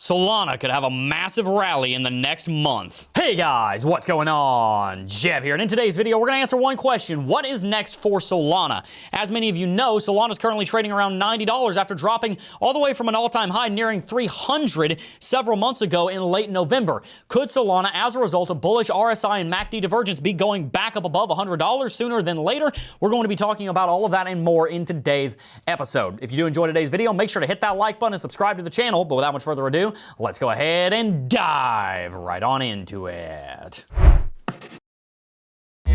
Solana could have a massive rally in the next month. Hey guys, what's going on? Jebb here, and in today's video, we're going to answer one question. What is next for Solana? As many of you know, Solana is currently trading around $90 after dropping all the way from an all-time high nearing 300 several months ago in late November. Could Solana, as a result of bullish RSI and MACD divergence, be going back up above $100 sooner than later? We're going to be talking about all of that and more in today's episode. If you do enjoy today's video, make sure to hit that like button and subscribe to the channel. But without much further ado, let's go ahead and dive right on into it.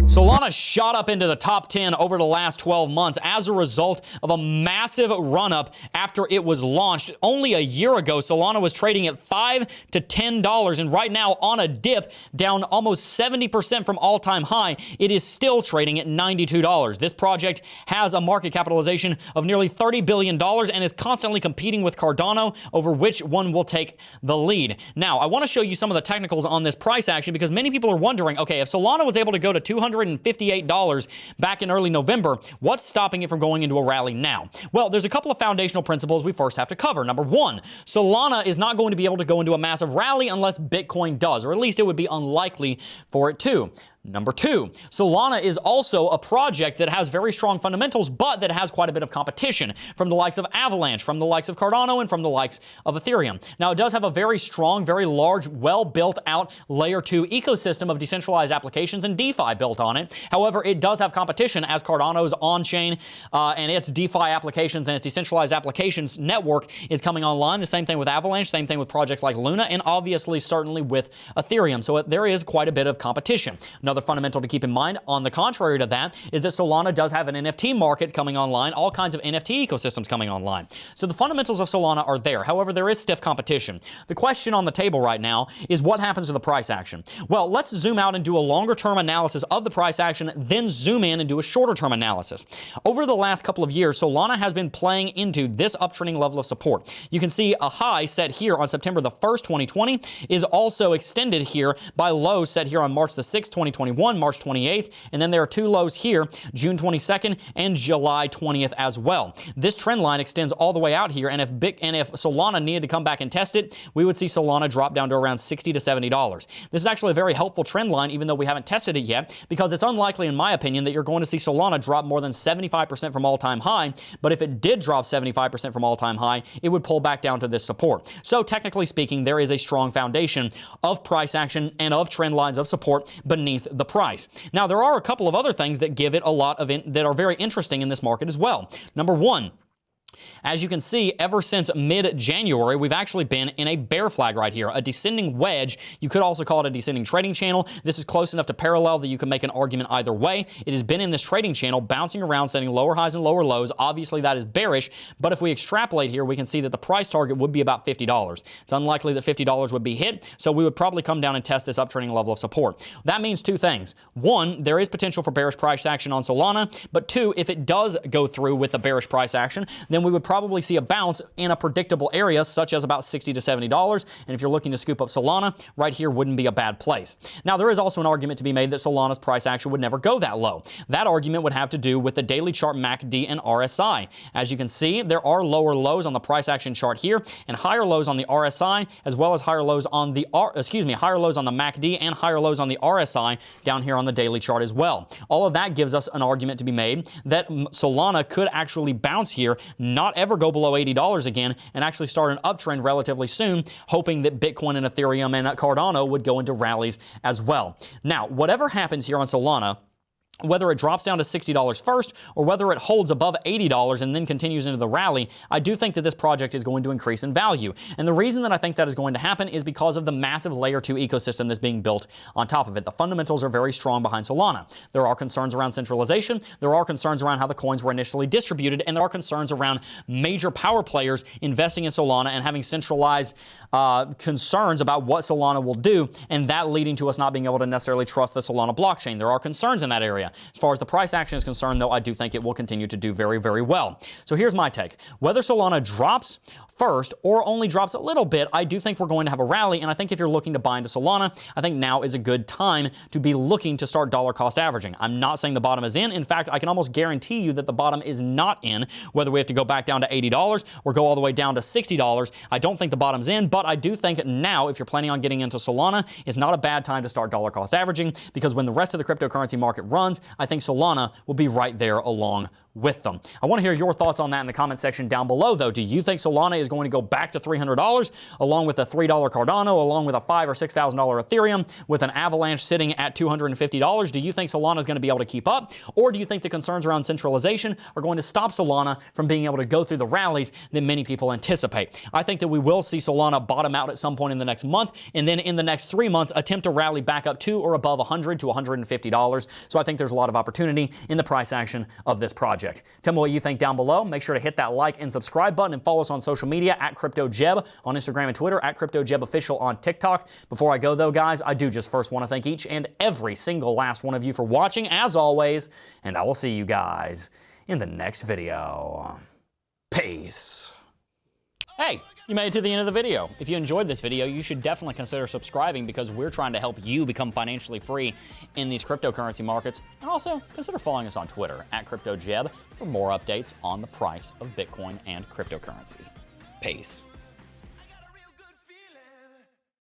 Solana shot up into the top 10 over the last 12 months as a result of a massive run-up after it was launched. Only a year ago, Solana was trading at $5 to $10, and right now, on a dip, down almost 70% from all-time high, it is still trading at $92. This project has a market capitalization of nearly $30 billion and is constantly competing with Cardano over which one will take the lead. Now, I want to show you some of the technicals on this price action because many people are wondering, okay, if Solana was able to go to $258 back in early November, what's stopping it from going into a rally now? Well, there's a couple of foundational principles we first have to cover. Number one, Solana is not going to be able to go into a massive rally unless Bitcoin does, or at least it would be unlikely for it to. Number two, Solana is also a project that has very strong fundamentals, but that has quite a bit of competition from the likes of Avalanche, from the likes of Cardano, and from the likes of Ethereum. Now, it does have a very strong, very large, well-built out layer 2 ecosystem of decentralized applications and DeFi built on it. However, it does have competition as Cardano's on-chain and its DeFi applications and its decentralized applications network is coming online. The same thing with Avalanche, same thing with projects like Luna, and obviously, certainly with Ethereum. So there is quite a bit of competition. Another fundamental to keep in mind, on the contrary to that, is that Solana does have an NFT market coming online, all kinds of NFT ecosystems coming online. So the fundamentals of Solana are there. However, there is stiff competition. The question on the table right now is what happens to the price action? Well, let's zoom out and do a longer-term analysis of the price action, then zoom in and do a shorter-term analysis. Over the last couple of years, Solana has been playing into this uptrending level of support. You can see a high set here on September the 1st, 2020, is also extended here by lows set here on March the 6th, 2021, March 28th, and then there are two lows here, June 22nd and July 20th as well. This trend line extends all the way out here, and if Solana needed to come back and test it, we would see Solana drop down to around $60 to $70. This is actually a very helpful trend line, even though we haven't tested it yet, because it's unlikely, in my opinion, that you're going to see Solana drop more than 75% from all-time high, but if it did drop 75% from all-time high, it would pull back down to this support. So technically speaking, there is a strong foundation of price action and of trend lines of support beneath the price. Now, there are a couple of other things that give it a lot of that are very interesting in this market as well. Number one, as you can see, ever since mid-January, we've actually been in a bear flag right here, a descending wedge. You could also call it a descending trading channel. This is close enough to parallel that you can make an argument either way. It has been in this trading channel, bouncing around, setting lower highs and lower lows. Obviously, that is bearish, but if we extrapolate here, we can see that the price target would be about $50. It's unlikely that $50 would be hit, so we would probably come down and test this uptrending level of support. That means two things. One, there is potential for bearish price action on Solana, but two, if it does go through with the bearish price action, then we would probably see a bounce in a predictable area, such as about $60 to $70. And if you're looking to scoop up Solana, right here wouldn't be a bad place. Now, there is also an argument to be made that Solana's price action would never go that low. That argument would have to do with the daily chart MACD and RSI. As you can see, there are lower lows on the price action chart here and higher lows on the RSI, as well as higher lows on the higher lows on the MACD and higher lows on the RSI down here on the daily chart as well. All of that gives us an argument to be made that Solana could actually bounce here, not ever go below $80 again, and actually start an uptrend relatively soon, hoping that Bitcoin and Ethereum and Cardano would go into rallies as well. Now, whatever happens here on Solana, whether it drops down to $60 first or whether it holds above $80 and then continues into the rally, I do think that this project is going to increase in value. And the reason that I think that is going to happen is because of the massive layer 2 ecosystem that's being built on top of it. The fundamentals are very strong behind Solana. There are concerns around centralization, there are concerns around how the coins were initially distributed, and there are concerns around major power players investing in Solana and having centralized concerns about what Solana will do, and that leading to us not being able to necessarily trust the Solana blockchain. There are concerns in that area. As far as the price action is concerned, though, I do think it will continue to do very, very well. So here's my take. Whether Solana drops first or only drops a little bit, I do think we're going to have a rally. And I think if you're looking to buy into Solana, I think now is a good time to be looking to start dollar cost averaging. I'm not saying the bottom is in. In fact, I can almost guarantee you that the bottom is not in, whether we have to go back down to $80 or go all the way down to $60. I don't think the bottom's in, but I do think now, if you're planning on getting into Solana, it's not a bad time to start dollar cost averaging, because when the rest of the cryptocurrency market runs, I think Solana will be right there along with them. I want to hear your thoughts on that in the comment section down below, though. Do you think Solana is going to go back to $300 along with a $3 Cardano, along with a $5,000 or $6,000 Ethereum, with an Avalanche sitting at $250? Do you think Solana is going to be able to keep up, or do you think the concerns around centralization are going to stop Solana from being able to go through the rallies that many people anticipate? I think that we will see Solana bottom out at some point in the next month, and then in the next 3 months attempt to rally back up to or above $100 to $150. So I think there's a lot of opportunity in the price action of this project. Tell me what you think down below. Make sure to hit that like and subscribe button, and follow us on social media at CryptoJebb on Instagram and Twitter, at CryptoJebbOfficial on TikTok. Before I go, though, guys, I do just first want to thank each and every single last one of you for watching, as always, and I will see you guys in the next video. Peace. Hey, you made it to the end of the video. If you enjoyed this video, you should definitely consider subscribing, because we're trying to help you become financially free in these cryptocurrency markets. And also, consider following us on Twitter at CryptoJebb for more updates on the price of Bitcoin and cryptocurrencies. Peace.